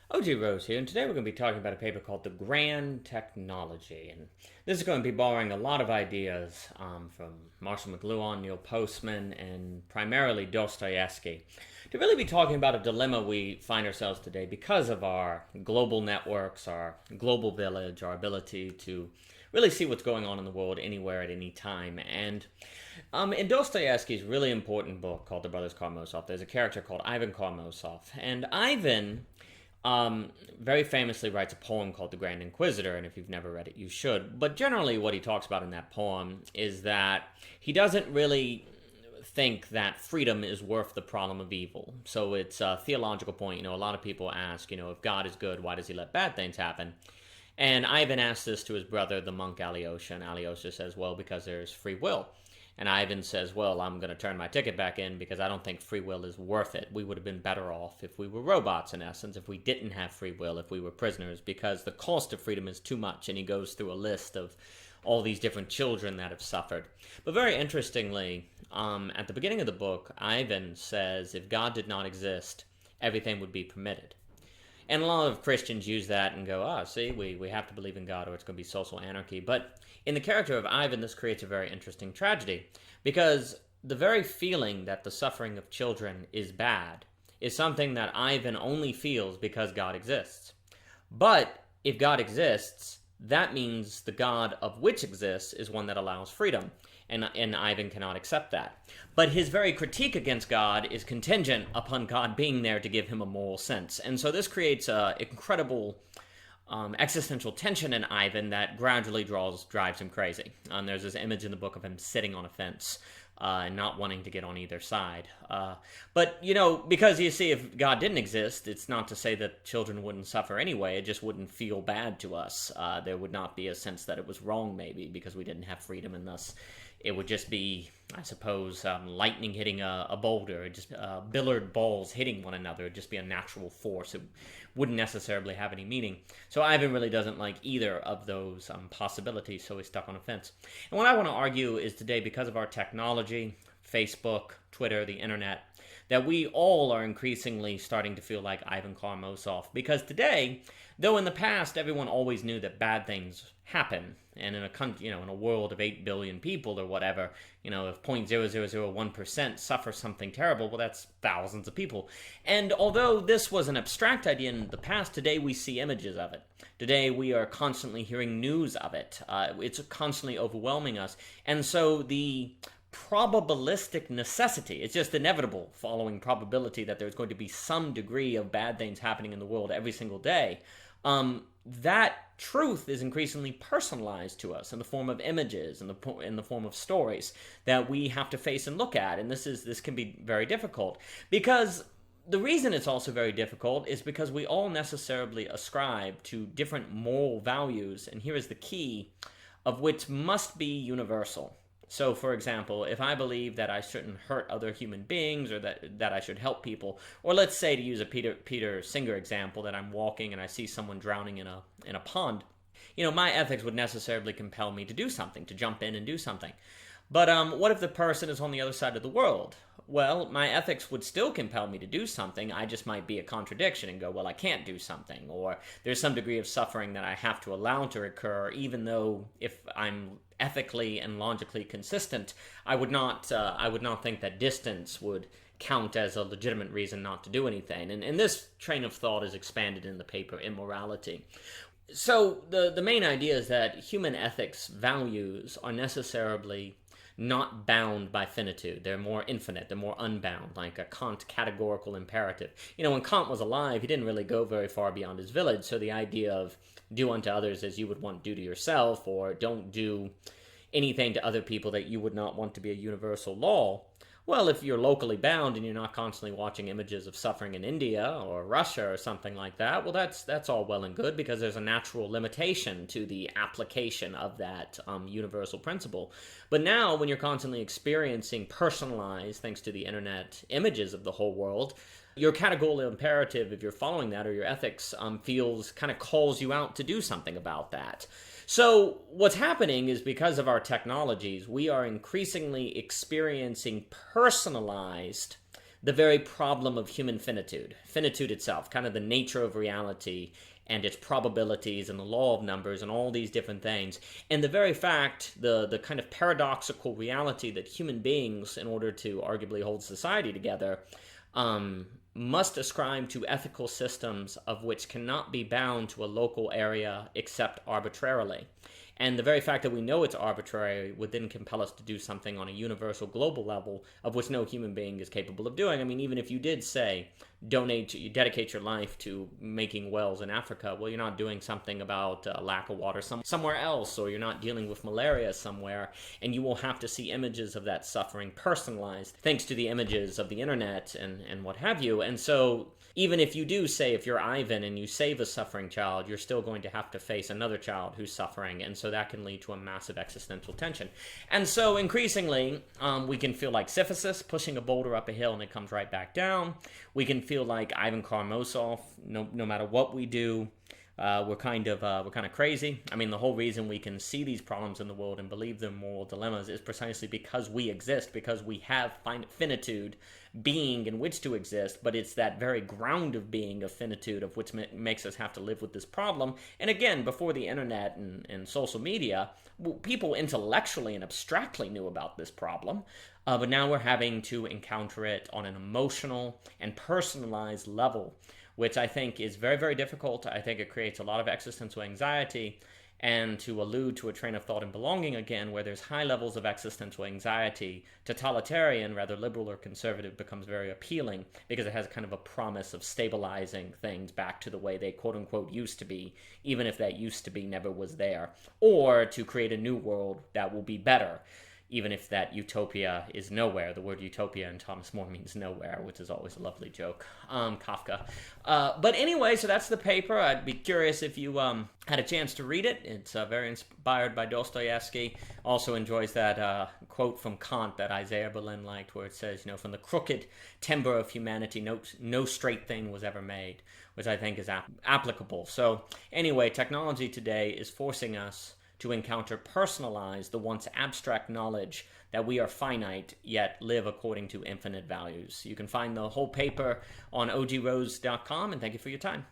OG Rose here, and today we're going to be talking about a paper called The Grand Technology. And this is going to be borrowing a lot of ideas from Marshall McLuhan, Neil Postman, and primarily Dostoevsky to really be talking about a dilemma we find ourselves today because of our global networks, our global village, our ability to really see what's going on in the world anywhere at any time. And in Dostoevsky's really important book called The Brothers Karamazov, there's a character called Ivan Karamazov. And Ivan very famously writes a poem called The Grand Inquisitor, and if you've never read it, you should. But generally what he talks about in that poem is that he doesn't really think that freedom is worth the problem of evil. So it's a theological point. A lot of people ask, if God is good, why does he let bad things happen? And Ivan asks this to his brother, the monk Alyosha, and Alyosha says, well, because there's free will. And Ivan says, well, I'm going to turn my ticket back in because I don't think free will is worth it. We would have been better off if we were robots, in essence, if we didn't have free will, if we were prisoners, because the cost of freedom is too much. And he goes through a list of all these different children that have suffered. But very interestingly, at the beginning of the book, Ivan says if God did not exist, everything would be permitted. And a lot of Christians use that and go, see, we have to believe in God or it's going to be social anarchy. But in the character of Ivan, this creates a very interesting tragedy because the very feeling that the suffering of children is bad is something that Ivan only feels because God exists. But if God exists, that means the God of which exists is one that allows freedom. And Ivan cannot accept that. But his very critique against God is contingent upon God being there to give him a moral sense. And so this creates an incredible existential tension in Ivan that gradually drives him crazy. There's this image in the book of him sitting on a fence and not wanting to get on either side. But, because you see, if God didn't exist, it's not to say that children wouldn't suffer anyway. It just wouldn't feel bad to us. There would not be a sense that it was wrong, maybe, because we didn't have freedom, and thus it would just be, I suppose, lightning hitting a boulder, just billiard balls hitting one another. It'd just be a natural force. It wouldn't necessarily have any meaning. So Ivan really doesn't like either of those possibilities, so he's stuck on a fence. And what I want to argue is today, because of our technology, Facebook, Twitter, the internet, that we all are increasingly starting to feel like Ivan Karamazov. Because today, though in the past everyone always knew that bad things happen, and in a country, in a world of 8 billion people or whatever, if 0.0001% suffer something terrible, well, that's thousands of people. And although this was an abstract idea in the past, today we see images of it. Today we are constantly hearing news of it. It's constantly overwhelming us. And so the probabilistic necessity, it's just inevitable following probability that there's going to be some degree of bad things happening in the world every single day. That truth is increasingly personalized to us in the form of images, in the form of stories that we have to face and look at. And this can be very difficult because the reason it's also very difficult is because we all necessarily ascribe to different moral values, and here is the key, of which must be universal. So, for example, if I believe that I shouldn't hurt other human beings or that I should help people, or let's say, to use a Peter Singer example, that I'm walking and I see someone drowning in a pond, my ethics would necessarily compel me to do something, to jump in and do something. But what if the person is on the other side of the world? Well, my ethics would still compel me to do something. I just might be a contradiction and go, well, I can't do something. Or there's some degree of suffering that I have to allow to occur, even though if I'm ethically and logically consistent, I would not think that distance would count as a legitimate reason not to do anything. And this train of thought is expanded in the paper Immorality. So the main idea is that human ethics values are necessarily not bound by finitude. They're more infinite, they're more unbound, like a Kant categorical imperative. When Kant was alive, he didn't really go very far beyond his village, so the idea of do unto others as you would want do to yourself, or don't do anything to other people that you would not want to be a universal law, well, if you're locally bound and you're not constantly watching images of suffering in India or Russia or something like that, well, that's all well and good because there's a natural limitation to the application of that universal principle. But now, when you're constantly experiencing personalized, thanks to the internet, images of the whole world, your categorical imperative, if you're following that, or your ethics, calls you out to do something about that. So what's happening is because of our technologies, we are increasingly experiencing personalized the very problem of human finitude, finitude itself, kind of the nature of reality and its probabilities and the law of numbers and all these different things. And the very fact, the kind of paradoxical reality that human beings, in order to arguably hold society together, must ascribe to ethical systems of which cannot be bound to a local area except arbitrarily. And the very fact that we know it's arbitrary would then compel us to do something on a universal global level of which no human being is capable of doing. I mean, even if you did say, dedicate your life to making wells in Africa, well, you're not doing something about lack of water somewhere else, or you're not dealing with malaria somewhere, and you will have to see images of that suffering personalized thanks to the images of the internet and what have you. And so even if you do say, if you're Ivan and you save a suffering child, you're still going to have to face another child who's suffering, and so that can lead to a massive existential tension. And so increasingly, we can feel like Sisyphus pushing a boulder up a hill and it comes right back down. We can feel like Ivan Karamazov. No matter what we do, we're kind of crazy. I mean, the whole reason we can see these problems in the world and believe they're moral dilemmas is precisely because we exist, because we have finitude, being in which to exist, but it's that very ground of being, of finitude, of which makes us have to live with this problem. And again, before the internet and social media, people intellectually and abstractly knew about this problem, but now we're having to encounter it on an emotional and personalized level, which I think is very, very difficult. I think it creates a lot of existential anxiety. And to allude to a train of thought in Belonging again, where there's high levels of existential anxiety, totalitarian, rather liberal or conservative, becomes very appealing because it has kind of a promise of stabilizing things back to the way they quote-unquote used to be, even if that used to be never was there, or to create a new world that will be better, even if that utopia is nowhere. The word utopia in Thomas More means nowhere, which is always a lovely joke. Kafka. But anyway, so that's the paper. I'd be curious if you had a chance to read it. It's very inspired by Dostoevsky. Also enjoys that quote from Kant that Isaiah Berlin liked, where it says, from the crooked timber of humanity, no straight thing was ever made, which I think is applicable. So anyway, technology today is forcing us to encounter personalized, the once abstract knowledge that we are finite, yet live according to infinite values. You can find the whole paper on ogrose.com, and thank you for your time.